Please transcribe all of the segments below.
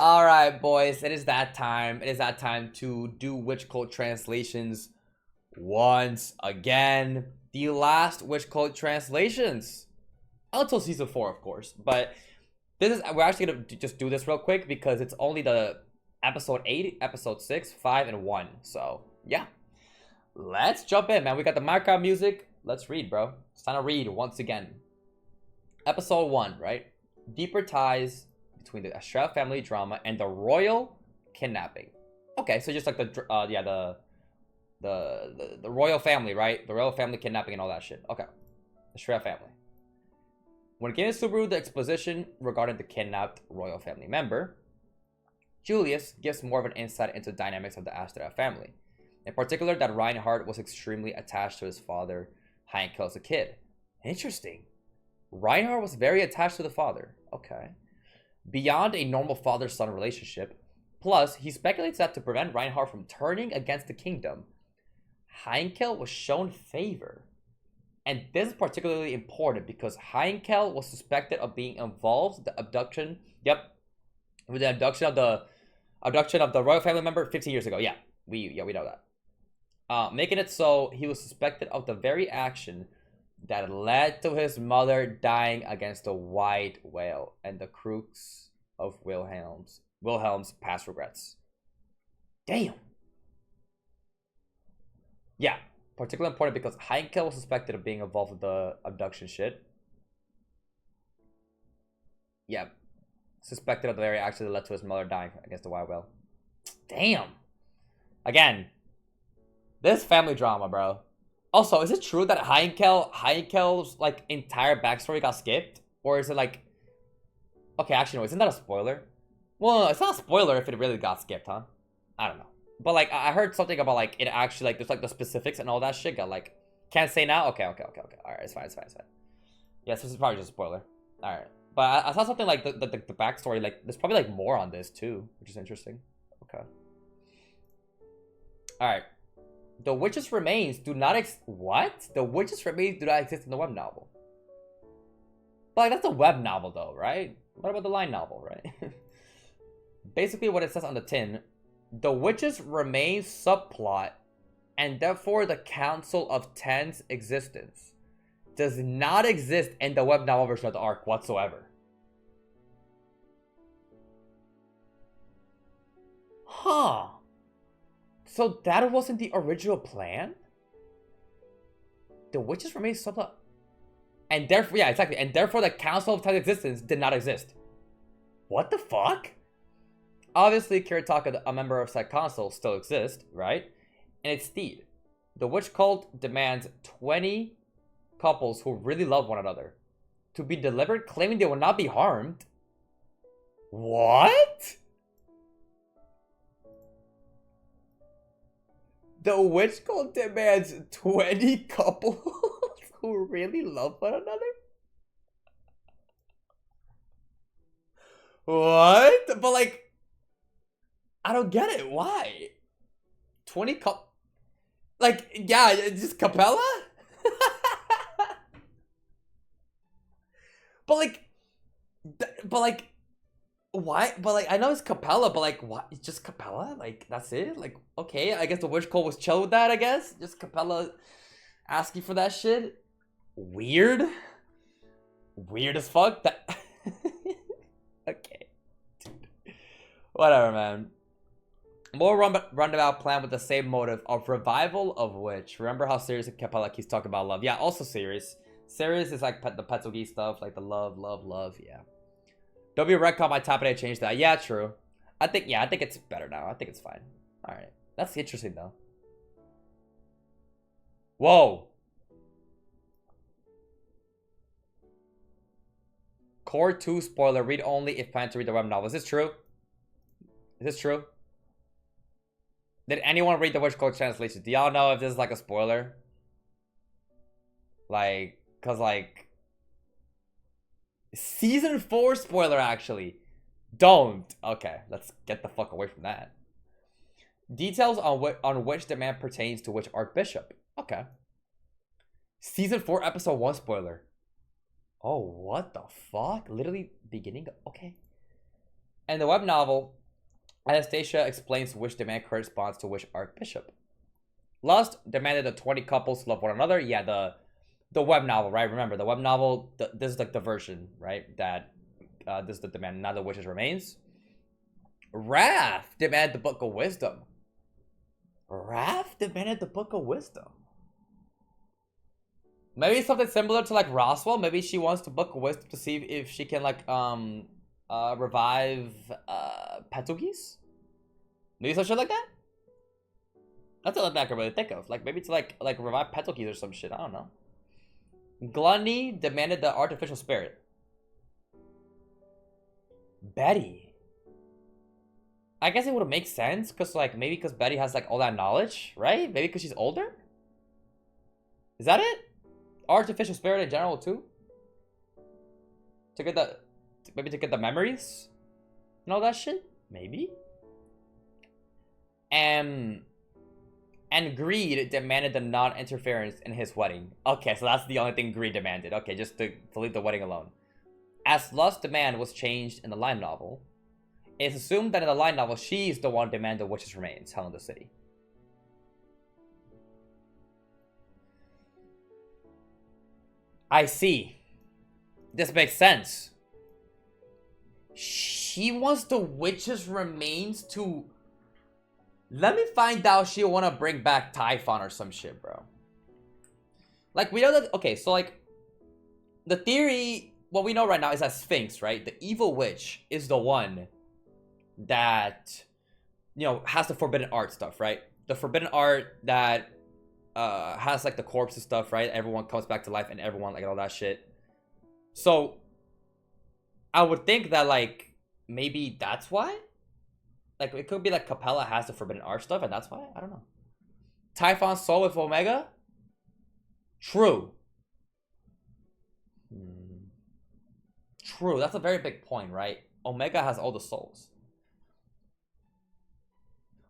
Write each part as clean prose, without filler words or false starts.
All right, boys, it is that time. It is that time to do witch cult translations once again. The last witch cult translations until season 4, of course. But we're actually gonna just do this real quick because it's only the episode 8, episode 6, 5, and 1. So yeah, let's jump in, man. We got the Minecraft music. Let's read, bro. It's time to read once again. Episode 1, right? Deeper ties between the Astrea family drama and the royal kidnapping. Okay, so just like the royal family, right? The royal family kidnapping and all that shit. Okay, Astrea family. When giving Subaru the exposition regarding the kidnapped royal family member, Julius gives more of an insight into the dynamics of the Astrea family. In particular, that Reinhardt was extremely attached to his father, Heinkel, as a kid. Interesting. Reinhardt was very attached to the father. Okay. Beyond a normal father-son relationship, plus, he speculates that to prevent Reinhardt from turning against the kingdom, Heinkel was shown favor. And this is particularly important because Heinkel was suspected of being involved with the abduction. Yep, with the abduction of the royal family member 15 years ago. Yeah, we know that. Making it so he was suspected of the very action that led to his mother dying against the white whale and the crux of Wilhelm's past regrets. Damn. Yeah, particularly important because Heinkel was suspected of being involved with the abduction shit. Yeah, suspected of the very action that led to his mother dying against the white whale. Damn. Again, this family drama, bro. Also, is it true that Heinkel's like entire backstory got skipped, or is it like? Okay, actually, no. Isn't that a spoiler? Well, no, it's not a spoiler if it really got skipped, huh? I don't know. But like, I heard something about like it actually like there's like the specifics and all that shit got like can't say now. Okay. All right, it's fine. Yes, this is probably just a spoiler. All right, but I saw something like the backstory. Like, there's probably like more on this too, which is interesting. Okay. All right. The witch's remains do not what? The witch's remains do not exist in the web novel. But like, that's a web novel though, right? What about the line novel, right? Basically what it says on the tin, the witch's remains subplot, and therefore the Council of Ten's existence, does not exist in the web novel version of the arc whatsoever. Huh. So that wasn't the original plan? The witches remain subplot. And therefore, yeah, exactly. And therefore the Council of Ten's existence did not exist. What the fuck? Obviously, Kiritaka, a member of said council, still exists, right? And its steed. The witch cult demands 20 couples who really love one another to be delivered, claiming they will not be harmed. What? The witch cult demands 20 couples who really love one another? What? But like, I don't get it. Why? 20 like, yeah, just Capella? but like, why? But like, I know it's Capella, but like, what? It's just Capella? Like, that's it? Like, okay, I guess the witch cult was chill with that, I guess. Just Capella asking for that shit. Weird. Weird as fuck. That. Okay. Dude. Whatever, man. More roundabout plan with the same motive of revival of which. Remember how Sirius and Capella keeps talking about love? Yeah, also Sirius. Sirius is like the Petsugi stuff, like the love. Yeah. Don't be a retcon by top and I changed that. Yeah, true. I think it's better now. I think it's fine. Alright. That's interesting though. Whoa. Core 2 spoiler. Read only if planned to read the web novel. Is this true? Is this true? Did anyone read the Witch Cult translation? Do y'all know if this is like a spoiler? Like, cause like season 4 spoiler actually. Don't. Okay, let's get the fuck away from that. Details on which demand pertains to which Archbishop. Okay. Season 4 episode 1 spoiler. Oh, what the fuck? Literally beginning. Okay. And the web novel, Anastasia explains which demand corresponds to which archbishop. Lust demanded that 20 couples love one another. Yeah, the web novel, right? Remember, the web novel, this is like the version, right? That this is the demand, not the witch's remains. Wrath demanded the book of wisdom. Wrath demanded the book of wisdom. Maybe something similar to like Roswell. Maybe she wants the book of wisdom to see if she can like revive Petugis. Maybe some shit like that. That's all that I can really think of. Like maybe to like revive Petugis or some shit. I don't know. Gluttony demanded the artificial spirit. Betty. I guess it would make sense because like maybe because Betty has like all that knowledge, right? Maybe because she's older. Is that it? Artificial spirit in general too. To get the maybe to get the memories and all that shit. Maybe. And greed demanded the non-interference in his wedding. Okay, so that's the only thing greed demanded. Okay, just to leave the wedding alone. As lust's demand was changed in the light novel, it's assumed that in the light novel, she's the one demanding the witch's remains, Hell in the City. I see. This makes sense. She wants the witch's remains to... Let me find out she'll want to bring back Typhon or some shit, bro. Like, we know that... Okay, so, like... The theory... What we know right now is that Sphinx, right? The evil witch is the one that... You know, has the forbidden art stuff, right? The forbidden art that... has, like, the corpse and stuff, right? Everyone comes back to life and everyone, like, all that shit. So... I would think that, like... Maybe that's why? Like, it could be like Capella has the forbidden art stuff, and that's why? I don't know. Typhon's soul with Omega? True. True, that's a very big point, right? Omega has all the souls.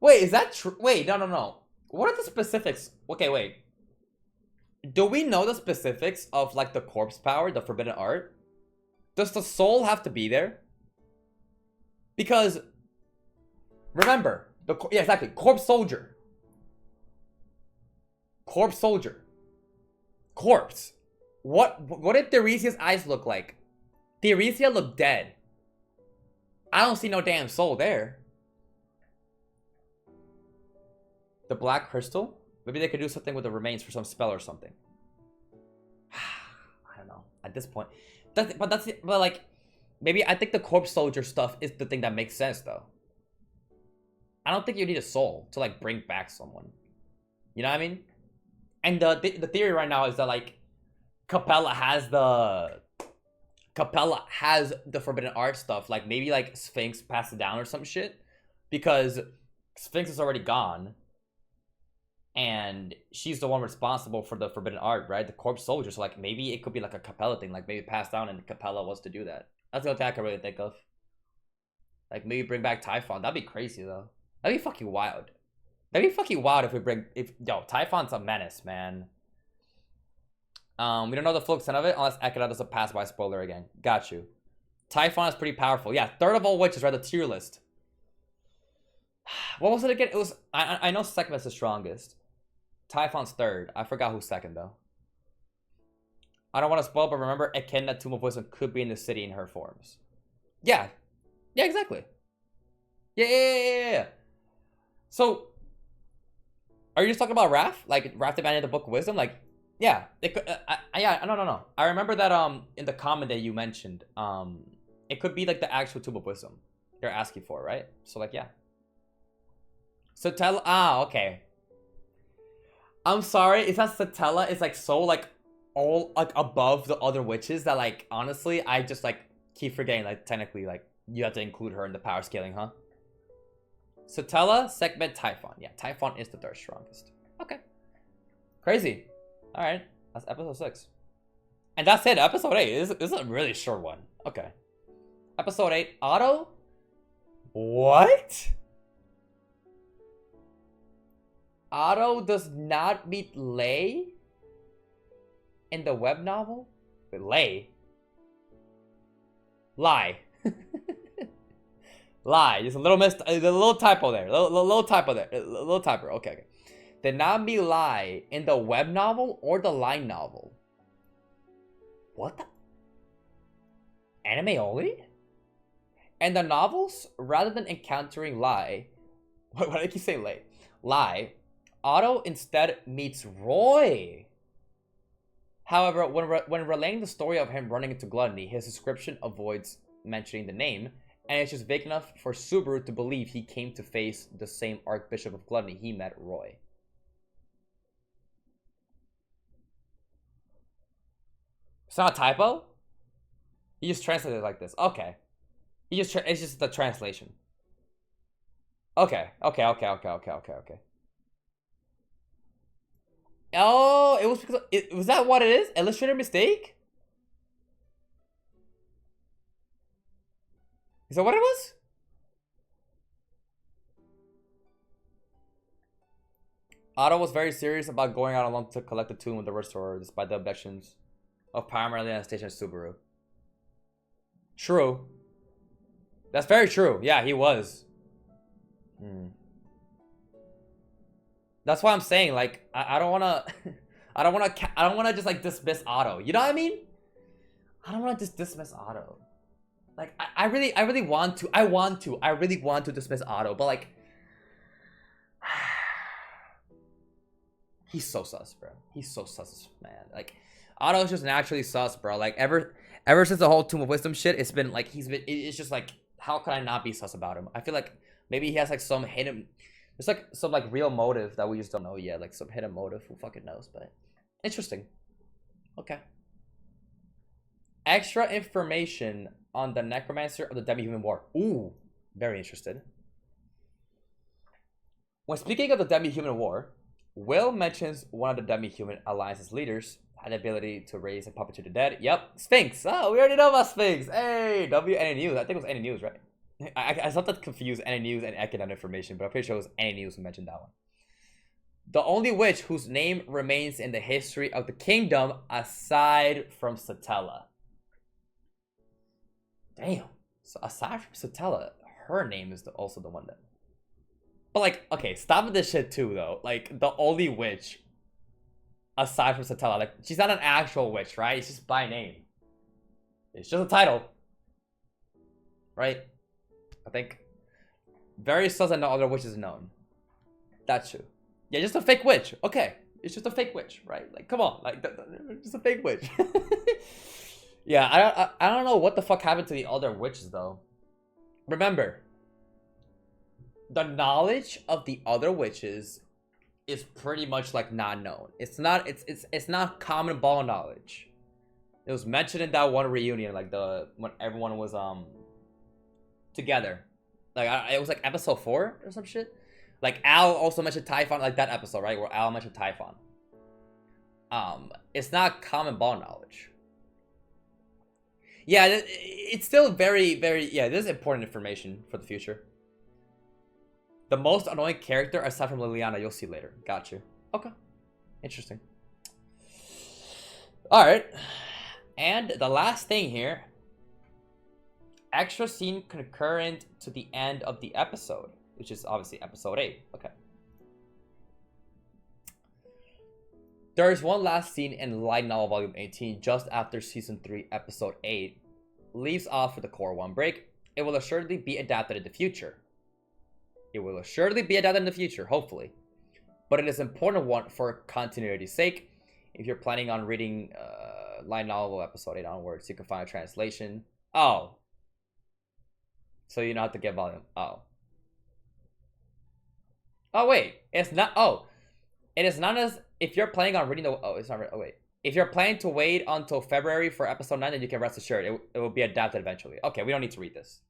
Wait, is that true? Wait, no. What are the specifics? Okay, wait. Do we know the specifics of, like, the corpse power, the forbidden art? Does the soul have to be there? Because... Remember, yeah, exactly. Corpse soldier. Corpse soldier. Corpse. What did Theresia's eyes look like? Theresia looked dead. I don't see no damn soul there. The black crystal? Maybe they could do something with the remains for some spell or something. I don't know. At this point, but like, maybe I think the corpse soldier stuff is the thing that makes sense though. I don't think you need a soul to like bring back someone. You know what I mean? And the theory right now is that like Capella has the forbidden art stuff. Like maybe like Sphinx passed it down or some shit, because Sphinx is already gone, and she's the one responsible for the forbidden art, right? The corpse soldier. So like maybe it could be like a Capella thing, like maybe passed down and Capella wants to do that. That's the only thing I can really think of. Like maybe bring back Typhon. That'd be crazy though. That'd be fucking wild. That'd be fucking wild if we bring... Yo, Typhon's a menace, man. We don't know the full extent of it unless Ekata does a pass by spoiler again. Got you. Typhon is pretty powerful. Yeah, third of all witches, right? The tier list. What was it again? It was... I know Sekhmet's the strongest. Typhon's third. I forgot who's second, though. I don't want to spoil, but remember, Echidna, Tomb of Wisdom, could be in the city in her forms. Yeah. Yeah, exactly. Yeah. So, are you just talking about Raph? Like, Raph demanded the Book of Wisdom? Like, yeah. It could, no. I remember that, in the comment that you mentioned, it could be, like, the actual Tube of Wisdom you're asking for, right? So, like, yeah. Satella, okay. I'm sorry, it's not Satella. It's, like, so, like, all, like, above the other witches that, like, honestly, I just, like, keep forgetting, like, technically, like, you have to include her in the power scaling, huh? Satella, Sekhmet, Typhon. Yeah, Typhon is the third strongest. Okay. Crazy. Alright. That's episode 6. And that's it. Episode 8. This is a really short one. Okay. Episode 8. Otto? What? Otto does not meet Lay in the web novel? Wait, Lay? Lie. Lie. Just a little a little typo there. Little typo there. Little typo. Okay. Did not be lie in the web novel or the line novel. What the? Anime only? And the novels, rather than encountering lie, why did I keep saying late? Lie, Otto instead meets Roy. However, when relaying the story of him running into gluttony, his description avoids mentioning the name, and it's just vague enough for Subaru to believe he came to face the same Archbishop of Gluttony he met Roy. It's not a typo? He just translated it like this. Okay. It's just the translation. Okay. Oh, it was because was that what it is? Illustrator mistake? Is that what it was? Otto was very serious about going out alone to collect the tomb with the restorer, despite the objections of primarily Anastasia and Subaru. True. That's very true. Yeah, he was. That's why I'm saying, like, I don't wanna I don't wanna just like dismiss Otto. You know what I mean? I don't wanna just dismiss Otto. Like I really want to. I really want to dismiss Otto, but like he's so sus, bro. He's so sus, man. Like Otto's just naturally sus, bro. Like ever since the whole Tomb of Wisdom shit, it's been like it's just like, how could I not be sus about him? I feel like maybe he has like some hidden, there's like some like real motive that we just don't know yet, like some hidden motive. Who fucking knows? But interesting. Okay. Extra information on the necromancer of the demi-human war. Ooh, very interested. When speaking of the demi-human war, Will mentions one of the demi-human alliance's leaders had the ability to raise and puppet to the dead. Yep, Sphinx. Oh, we already know about Sphinx. Hey, WNA News. I think it was any news, right? I sometimes confuse any news and Ekin information, but I'm pretty sure it was any news who mentioned that one. The only witch whose name remains in the history of the kingdom aside from Satella. Damn. So aside from Satella, her name is also the one that... But like, okay, stop with this shit too, though. Like, the only witch aside from Satella, like, she's not an actual witch, right? It's just by name. It's just a title. Right? I think. Very sus and no other witch is known. That's true. Yeah, just a fake witch. Okay. It's just a fake witch, right? Like, come on. Like, just a fake witch. Yeah, I don't know what the fuck happened to the other witches, though. Remember, the knowledge of the other witches is pretty much like not known. It's not common ball knowledge. It was mentioned in that one reunion, like when everyone was together. Like it was like episode 4 or some shit. Like Al also mentioned Typhon, like that episode, right? Where Al mentioned Typhon. It's not common ball knowledge. Yeah, it's still very, very, yeah, this is important information for the future. The most annoying character aside from Liliana, you'll see later. Got you. Okay. Interesting. Alright. And the last thing here. Extra scene concurrent to the end of the episode, which is obviously episode 8. Okay. There is one last scene in Light Novel Volume 18 just after Season 3, Episode 8 leaves off with the Core 1 break. It will assuredly be adapted in the future. It will assuredly be adapted in the future, hopefully. But it is an important one for continuity's sake. If you're planning on reading Light Novel Episode 8 onwards, you can find a translation. Oh. So you don't have to get volume. Oh. Oh, wait. It's not... Oh. It is not as... If you're planning on reading the... Oh, it's not... Oh, wait. If you're planning to wait until February for episode 9, then you can rest assured. It will be adapted eventually. Okay, we don't need to read this.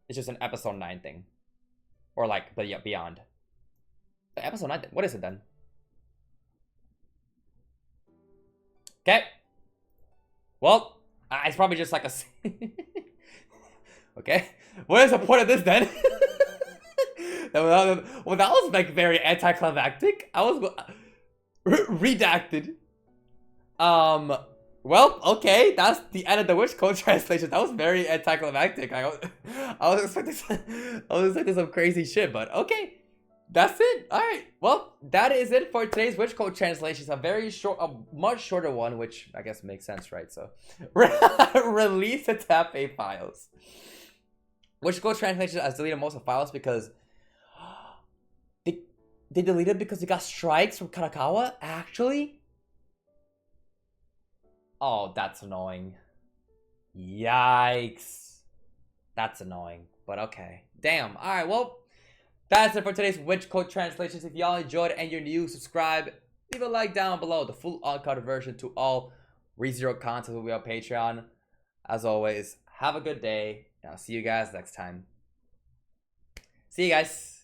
It's just an episode 9 thing. Or like, but yeah, beyond. Episode 9, what is it then? Okay. Well, it's probably just like a... Okay. What is the point of this then? Well, that was like very anticlimactic. I was redacted. Well, okay, that's the end of the witch code translation. That was very anticlimactic. I was expecting some crazy shit, but okay, that's it. All right, well, that is it for today's witch code translations. A very short, a much shorter one, which I guess makes sense, right? So, release the tab A files. Witch code translation has deleted most of the files because they deleted because they got strikes from Kanakawa. Actually. Oh, that's annoying. Yikes. That's annoying, but okay. Damn. Alright, well, that's it for today's witch code translations. If y'all enjoyed and you're new, subscribe. Leave a like down below. The full uncut version to all ReZero content will be on Patreon. As always, have a good day. And I'll see you guys next time. See you guys.